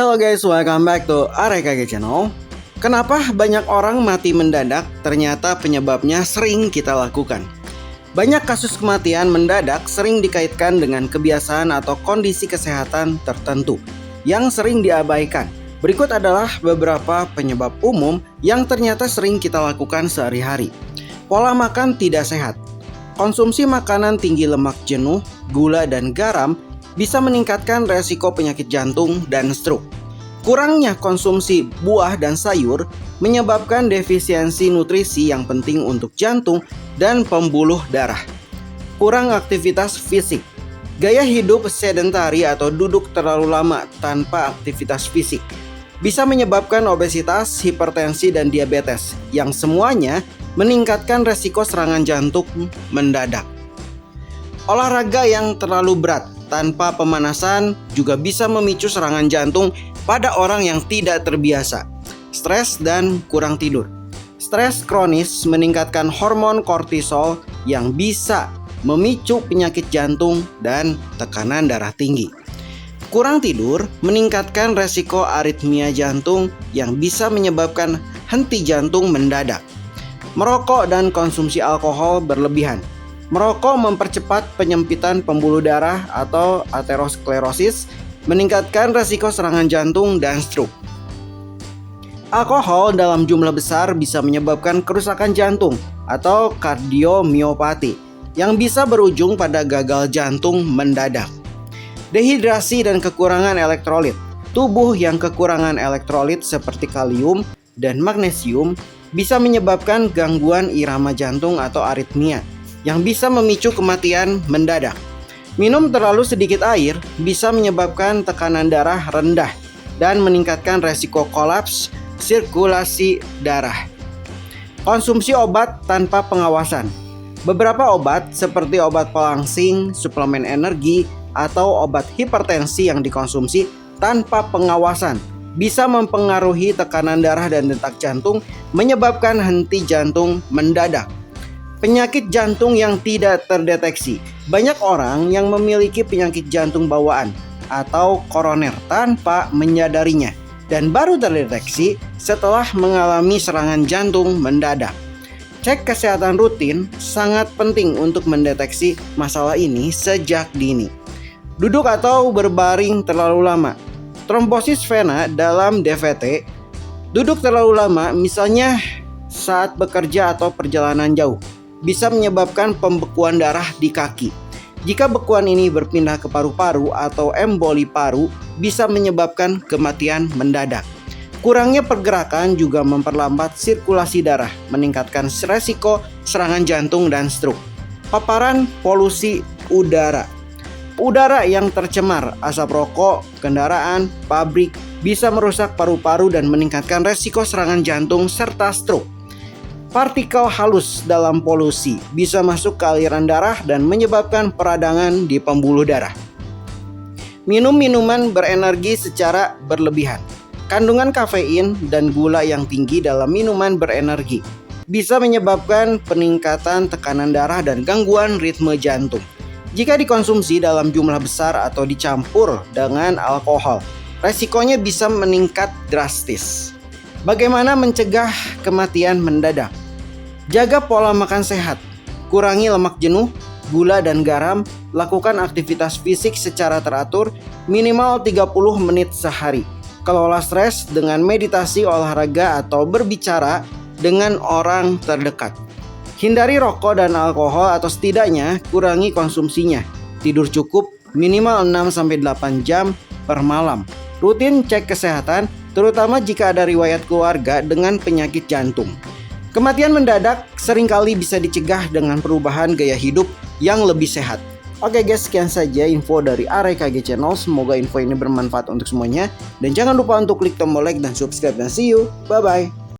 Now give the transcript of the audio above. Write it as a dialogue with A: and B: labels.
A: Halo guys, welcome back to AREKG Channel. Kenapa banyak orang mati mendadak? Ternyata penyebabnya sering kita lakukan. Banyak kasus kematian mendadak sering dikaitkan dengan kebiasaan atau kondisi kesehatan tertentu yang sering diabaikan. Berikut adalah beberapa penyebab umum yang ternyata sering kita lakukan sehari-hari. Pola makan tidak sehat. Konsumsi makanan tinggi lemak jenuh, gula, dan garam bisa meningkatkan resiko penyakit jantung dan stroke. Kurangnya konsumsi buah dan sayur menyebabkan defisiensi nutrisi yang penting untuk jantung dan pembuluh darah. Kurang aktivitas fisik. Gaya hidup sedentari atau duduk terlalu lama tanpa aktivitas fisik bisa menyebabkan obesitas, hipertensi, dan diabetes, yang semuanya meningkatkan resiko serangan jantung mendadak. Olahraga yang terlalu berat tanpa pemanasan juga bisa memicu serangan jantung pada orang yang tidak terbiasa. Stres dan kurang tidur. Stres kronis meningkatkan hormon kortisol yang bisa memicu penyakit jantung dan tekanan darah tinggi. Kurang tidur meningkatkan resiko aritmia jantung yang bisa menyebabkan henti jantung mendadak. Merokok dan konsumsi alkohol berlebihan. Merokok mempercepat penyempitan pembuluh darah atau aterosklerosis, meningkatkan resiko serangan jantung dan stroke. Alkohol dalam jumlah besar bisa menyebabkan kerusakan jantung atau kardiomiopati yang bisa berujung pada gagal jantung mendadak. Dehidrasi dan kekurangan elektrolit. Tubuh yang kekurangan elektrolit seperti kalium dan magnesium bisa menyebabkan gangguan irama jantung atau aritmia yang bisa memicu kematian mendadak. Minum terlalu sedikit air bisa menyebabkan tekanan darah rendah dan meningkatkan resiko kolaps sirkulasi darah. Konsumsi obat tanpa pengawasan. Beberapa obat seperti obat pelangsing, suplemen energi, atau obat hipertensi yang dikonsumsi tanpa pengawasan bisa mempengaruhi tekanan darah dan detak jantung, menyebabkan henti jantung mendadak. Penyakit jantung yang tidak terdeteksi. Banyak orang yang memiliki penyakit jantung bawaan atau koroner tanpa menyadarinya dan baru terdeteksi setelah mengalami serangan jantung mendadak. Cek kesehatan rutin sangat penting untuk mendeteksi masalah ini sejak dini. Duduk atau berbaring terlalu lama. Trombosis vena dalam DVT. Duduk terlalu lama, misalnya saat bekerja atau perjalanan jauh, bisa menyebabkan pembekuan darah di kaki. Jika bekuan ini berpindah ke paru-paru atau emboli paru, bisa menyebabkan kematian mendadak. Kurangnya pergerakan juga memperlambat sirkulasi darah, meningkatkan resiko serangan jantung dan stroke. Paparan polusi udara. Udara yang tercemar, asap rokok, kendaraan, pabrik bisa merusak paru-paru dan meningkatkan resiko serangan jantung serta stroke. Partikel halus dalam polusi bisa masuk ke aliran darah dan menyebabkan peradangan di pembuluh darah. Minum minuman berenergi secara berlebihan. Kandungan kafein dan gula yang tinggi dalam minuman berenergi bisa menyebabkan peningkatan tekanan darah dan gangguan ritme jantung. Jika dikonsumsi dalam jumlah besar atau dicampur dengan alkohol, resikonya bisa meningkat drastis. Bagaimana mencegah kematian mendadak? Jaga pola makan sehat, kurangi lemak jenuh, gula dan garam, lakukan aktivitas fisik secara teratur minimal 30 menit sehari. Kelola stres dengan meditasi, olahraga, atau berbicara dengan orang terdekat. Hindari rokok dan alkohol atau setidaknya kurangi konsumsinya. Tidur cukup minimal 6-8 jam per malam. Rutin cek kesehatan, terutama jika ada riwayat keluarga dengan penyakit jantung. Kematian mendadak seringkali bisa dicegah dengan perubahan gaya hidup yang lebih sehat. Oke guys, sekian saja info dari AREKG Channel. Semoga info ini bermanfaat untuk semuanya. Dan jangan lupa untuk klik tombol like dan subscribe. Dan see you, bye-bye.